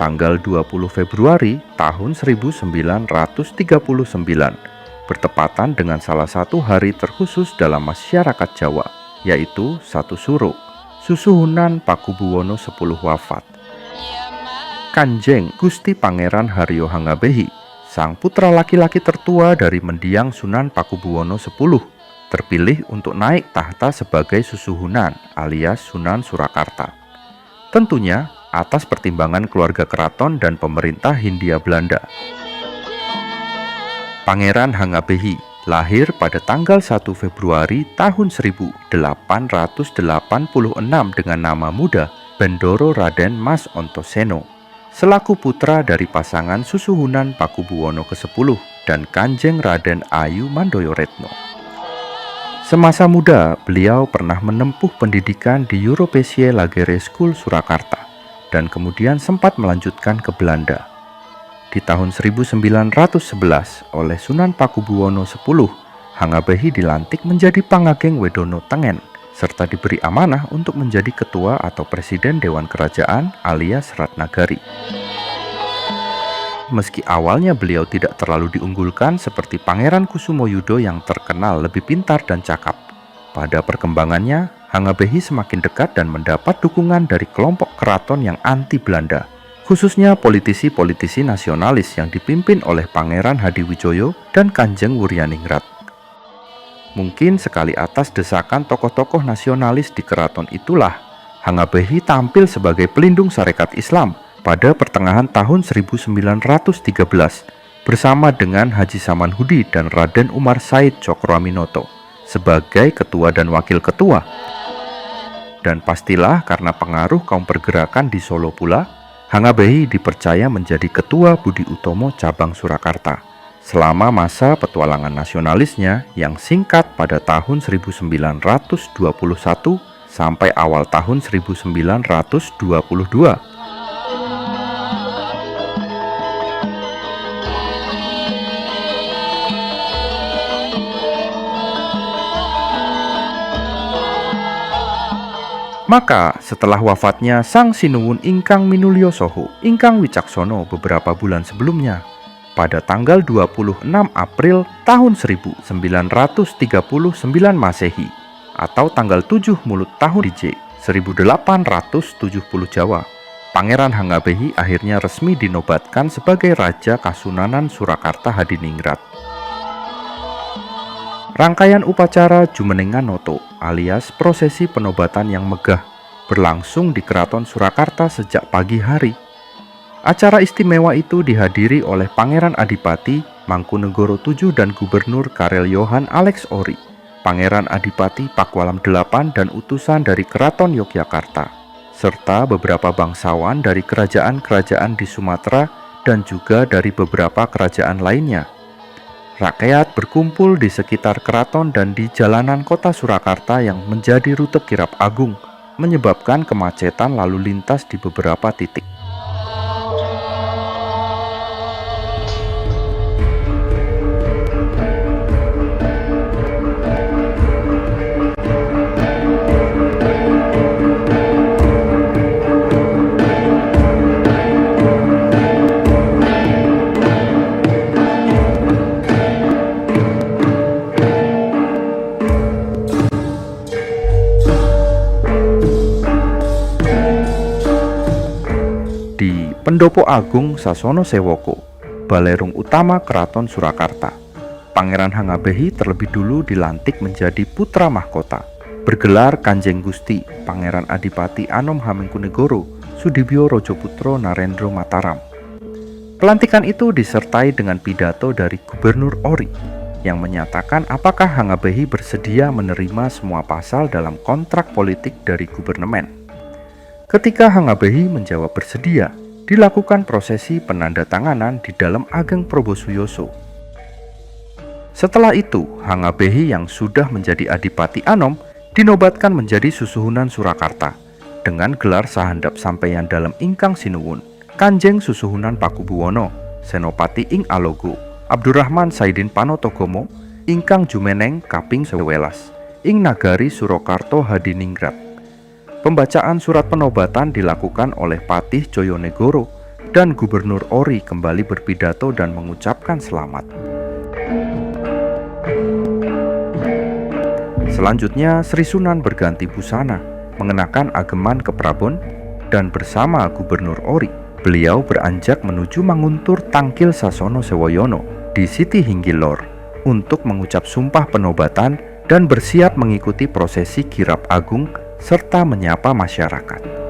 tanggal 20 Februari tahun 1939, bertepatan dengan salah satu hari terkhusus dalam masyarakat Jawa, yaitu 1 Suro, Susuhunan Pakubuwono X wafat. Kanjeng Gusti Pangeran Haryo Hangabehi, sang putra laki-laki tertua dari mendiang Sunan Pakubuwono X, terpilih untuk naik tahta sebagai Susuhunan alias Sunan Surakarta. Tentunya atas pertimbangan keluarga keraton dan pemerintah Hindia Belanda. Pangeran Hangabehi lahir pada tanggal 1 Februari tahun 1886 dengan nama muda Bendoro Raden Mas Ontoseno, selaku putra dari pasangan Susuhunan Pakubuwono ke-10 dan Kanjeng Raden Ayu Mandoyo-Retno. Semasa muda, beliau pernah menempuh pendidikan di Europecia Lagere School Surakarta dan kemudian sempat melanjutkan ke Belanda. Di tahun 1911 oleh Sunan Pakubuwono X, Hangabehi dilantik menjadi Pangageng Wedono Tengen serta diberi amanah untuk menjadi ketua atau presiden Dewan Kerajaan alias Ratnagari. Meski awalnya beliau tidak terlalu diunggulkan seperti Pangeran Kusumoyudo yang terkenal lebih pintar dan cakap, pada perkembangannya Hangabehi semakin dekat dan mendapat dukungan dari kelompok keraton yang anti Belanda, khususnya politisi-politisi nasionalis yang dipimpin oleh Pangeran Hadiwijoyo dan Kanjeng Wuryaningrat. Mungkin sekali atas desakan tokoh-tokoh nasionalis di keraton itulah, Hangabehi tampil sebagai pelindung Sarekat Islam pada pertengahan tahun 1913 bersama dengan Haji Samanhudi dan Raden Umar Said Cokroaminoto sebagai ketua dan wakil ketua. Dan pastilah karena pengaruh kaum pergerakan di Solo pula, Hangabehi dipercaya menjadi ketua Budi Utomo cabang Surakarta selama masa petualangan nasionalisnya yang singkat pada tahun 1921 sampai awal tahun 1922. Maka setelah wafatnya Sang Sinuwun ingkang minulya Soho ingkang wicaksono beberapa bulan sebelumnya, pada tanggal 26 April tahun 1939 Masehi atau tanggal 7 Mulut tahun DJ 1870 Jawa, Pangeran Hangabehi akhirnya resmi dinobatkan sebagai Raja Kasunanan Surakarta Hadiningrat. Rangkaian upacara Jumenenganoto alias prosesi penobatan yang megah berlangsung di Keraton Surakarta sejak pagi hari. Acara istimewa itu dihadiri oleh Pangeran Adipati Mangkunegoro VII dan Gubernur Karel Johan Alex Ori, Pangeran Adipati Pakualam VIII dan utusan dari Keraton Yogyakarta, serta beberapa bangsawan dari kerajaan-kerajaan di Sumatera dan juga dari beberapa kerajaan lainnya. Rakyat berkumpul di sekitar keraton dan di jalanan kota Surakarta yang menjadi rute kirap agung, menyebabkan kemacetan lalu lintas di beberapa titik. Pendopo Agung Sasono Sewoko, Balerung Utama Keraton Surakarta, Pangeran Hangabehi terlebih dulu dilantik menjadi putra mahkota, bergelar Kanjeng Gusti Pangeran Adipati Anom Hamengkunegoro Sudibyo Rojoputro Narendro Mataram. Pelantikan itu disertai dengan pidato dari Gubernur Ori yang menyatakan apakah Hangabehi bersedia menerima semua pasal dalam kontrak politik dari gubernemen. Ketika Hangabehi menjawab bersedia, dilakukan prosesi penandatanganan di dalam Ageng Probosuyoso. Setelah itu, Hangabehi yang sudah menjadi Adipati Anom dinobatkan menjadi Susuhunan Surakarta dengan gelar sahandap sampeyan dalam ingkang sinuwun Kanjeng Susuhunan Pakubuwono Senopati ing Alogo Abdurrahman Saidin Panotogomo ingkang jumeneng kaping 11 ing nagari Surakarta Hadiningrat. Pembacaan surat penobatan dilakukan oleh Patih Joyonegoro dan Gubernur Ori kembali berpidato dan mengucapkan selamat. Selanjutnya, Sri Sunan berganti busana, mengenakan ageman keprabon, dan bersama Gubernur Ori, beliau beranjak menuju Manguntur Tangkil Sasono Sewoyono di Siti Hinggil Lor untuk mengucap sumpah penobatan dan bersiap mengikuti prosesi kirap agung serta menyapa masyarakat.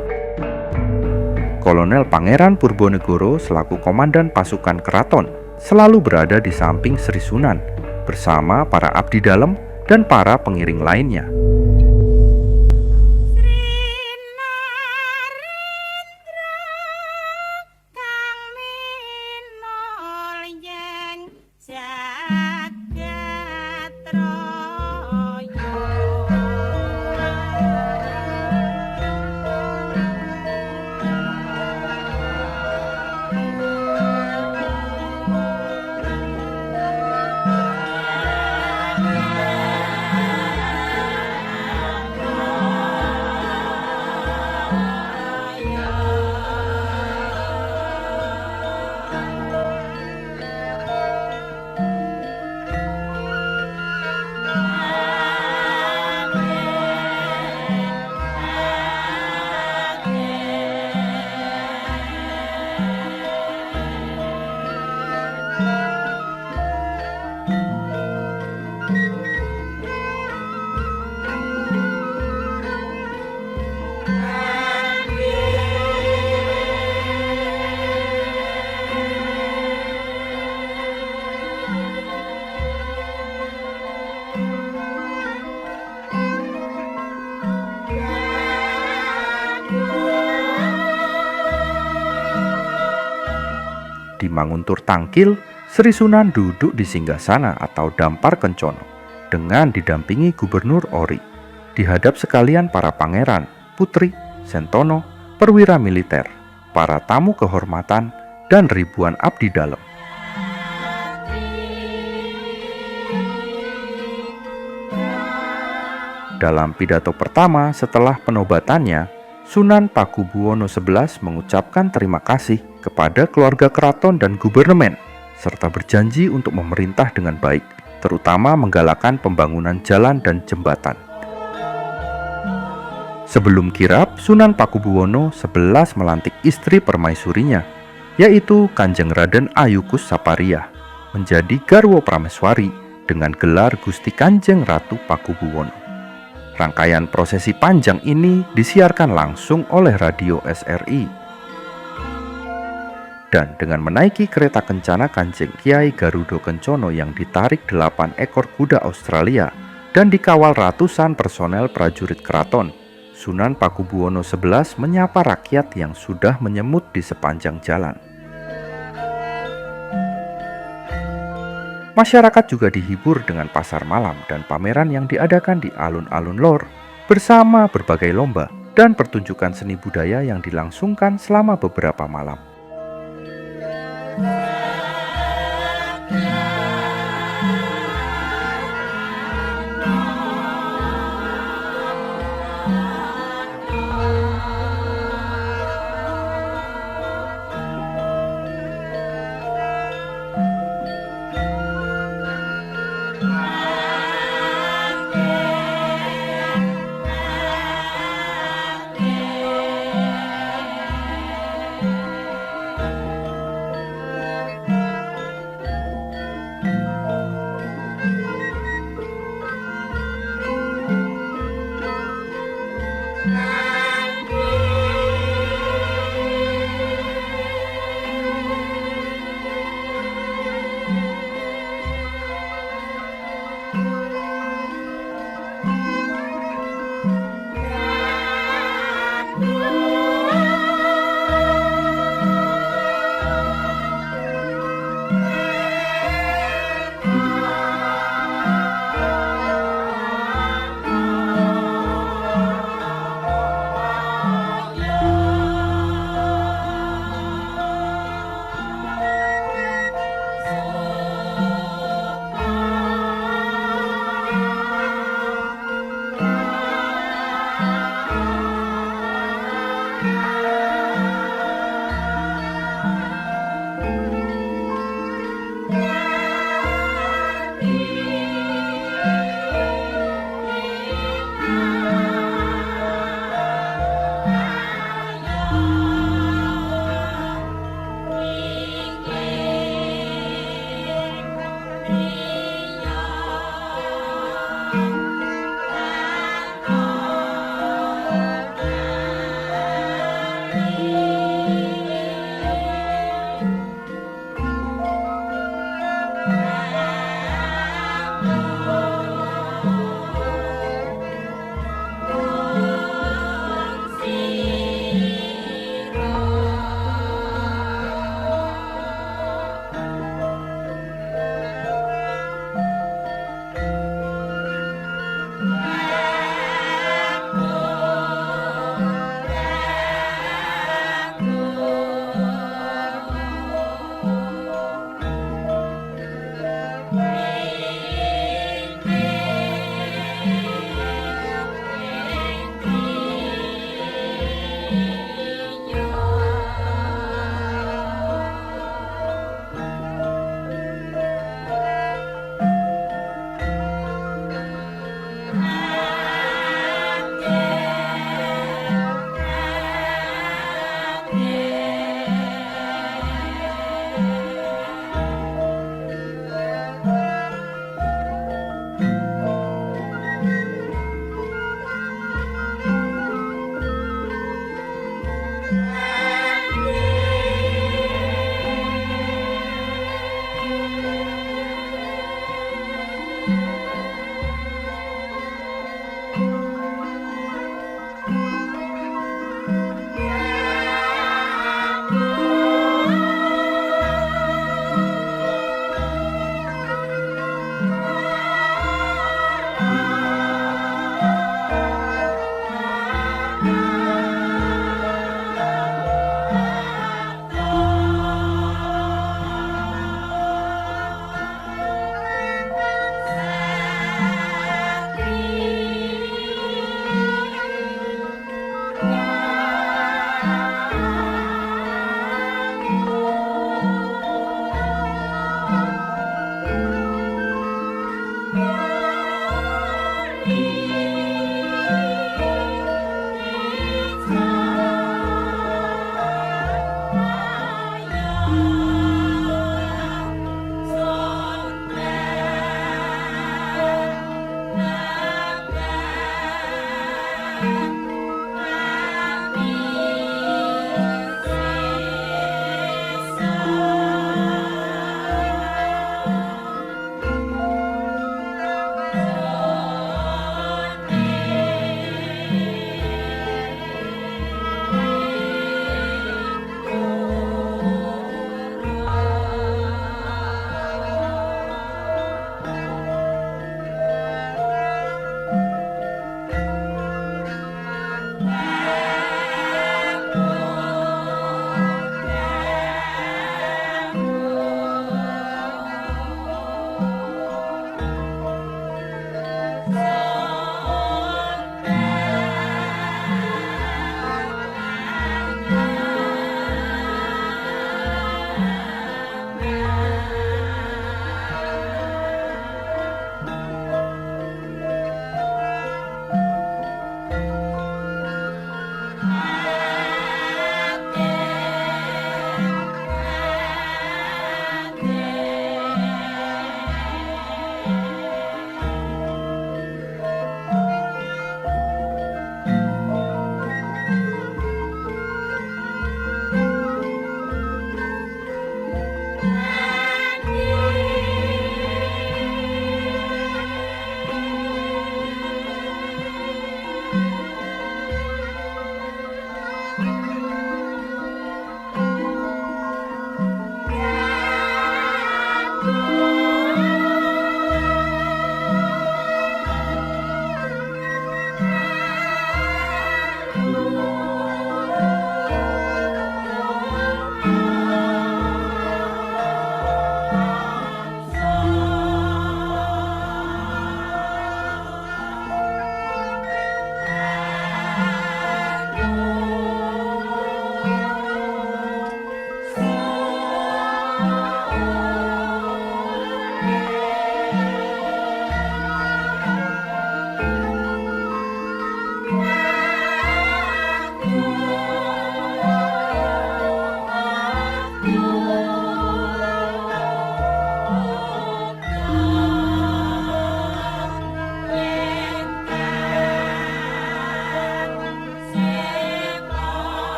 Kolonel Pangeran Purbanegoro selaku komandan pasukan keraton selalu berada di samping Sri Sunan bersama para abdi dalem dan para pengiring lainnya. Di Manguntur Tangkil, Sri Sunan duduk di singgasana atau dampar kencono dengan didampingi Gubernur Ori. Dihadap sekalian para pangeran, putri, sentono, perwira militer, para tamu kehormatan, dan ribuan abdi dalem. Dalam pidato pertama setelah penobatannya, Sunan Pakubuwono XI mengucapkan terima kasih kepada keluarga keraton dan gubernemen, serta berjanji untuk memerintah dengan baik, terutama menggalakkan pembangunan jalan dan jembatan. Sebelum kirap, Sunan Pakubuwono XI melantik istri permaisurinya, yaitu Kanjeng Raden Ayukus Sapariah, menjadi garwo prameswari dengan gelar Gusti Kanjeng Ratu Pakubuwono. Rangkaian prosesi panjang ini disiarkan langsung oleh radio SRI. Dan dengan menaiki kereta kencana Kanjeng Kiai Garuda Kencono yang ditarik 8 ekor kuda Australia dan dikawal ratusan personel prajurit keraton, Sunan Pakubuwono XI menyapa rakyat yang sudah menyemut di sepanjang jalan. Masyarakat juga dihibur dengan pasar malam dan pameran yang diadakan di alun-alun Lor bersama berbagai lomba dan pertunjukan seni budaya yang dilangsungkan selama beberapa malam.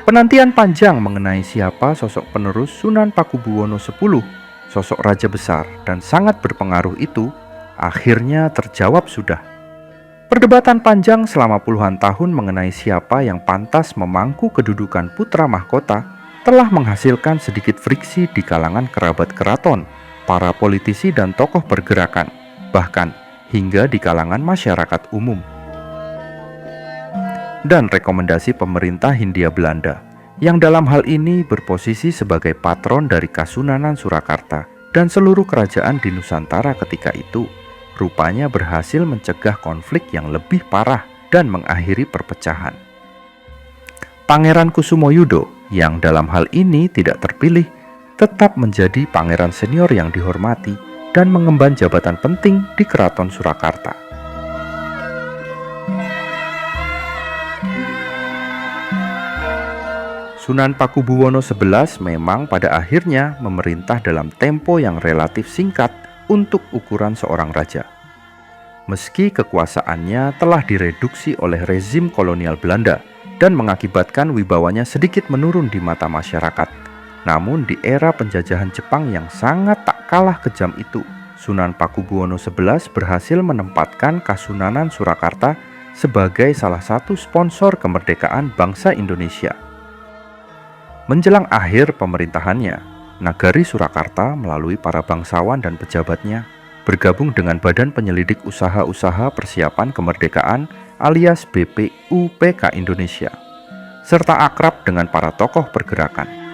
Penantian panjang mengenai siapa sosok penerus Sunan Pakubuwono X, sosok raja besar dan sangat berpengaruh itu, akhirnya terjawab sudah. Perdebatan panjang selama puluhan tahun mengenai siapa yang pantas memangku kedudukan putra mahkota telah menghasilkan sedikit friksi di kalangan kerabat keraton, para politisi dan tokoh pergerakan, bahkan hingga di kalangan masyarakat umum. Dan rekomendasi pemerintah Hindia Belanda yang dalam hal ini berposisi sebagai patron dari Kasunanan Surakarta dan seluruh kerajaan di Nusantara ketika itu rupanya berhasil mencegah konflik yang lebih parah dan mengakhiri perpecahan. Pangeran Kusumoyudo yang dalam hal ini tidak terpilih tetap menjadi pangeran senior yang dihormati dan mengemban jabatan penting di Keraton Surakarta. Sunan Pakubuwono XI memang pada akhirnya memerintah dalam tempo yang relatif singkat untuk ukuran seorang raja. Meski kekuasaannya telah direduksi oleh rezim kolonial Belanda dan mengakibatkan wibawanya sedikit menurun di mata masyarakat, namun di era penjajahan Jepang yang sangat tak kalah kejam itu, Sunan Pakubuwono XI berhasil menempatkan Kasunanan Surakarta sebagai salah satu sponsor kemerdekaan bangsa Indonesia. Menjelang akhir pemerintahannya, Nagari Surakarta melalui para bangsawan dan pejabatnya bergabung dengan Badan Penyelidik Usaha-Usaha Persiapan Kemerdekaan alias BPUPK Indonesia, serta akrab dengan para tokoh pergerakan.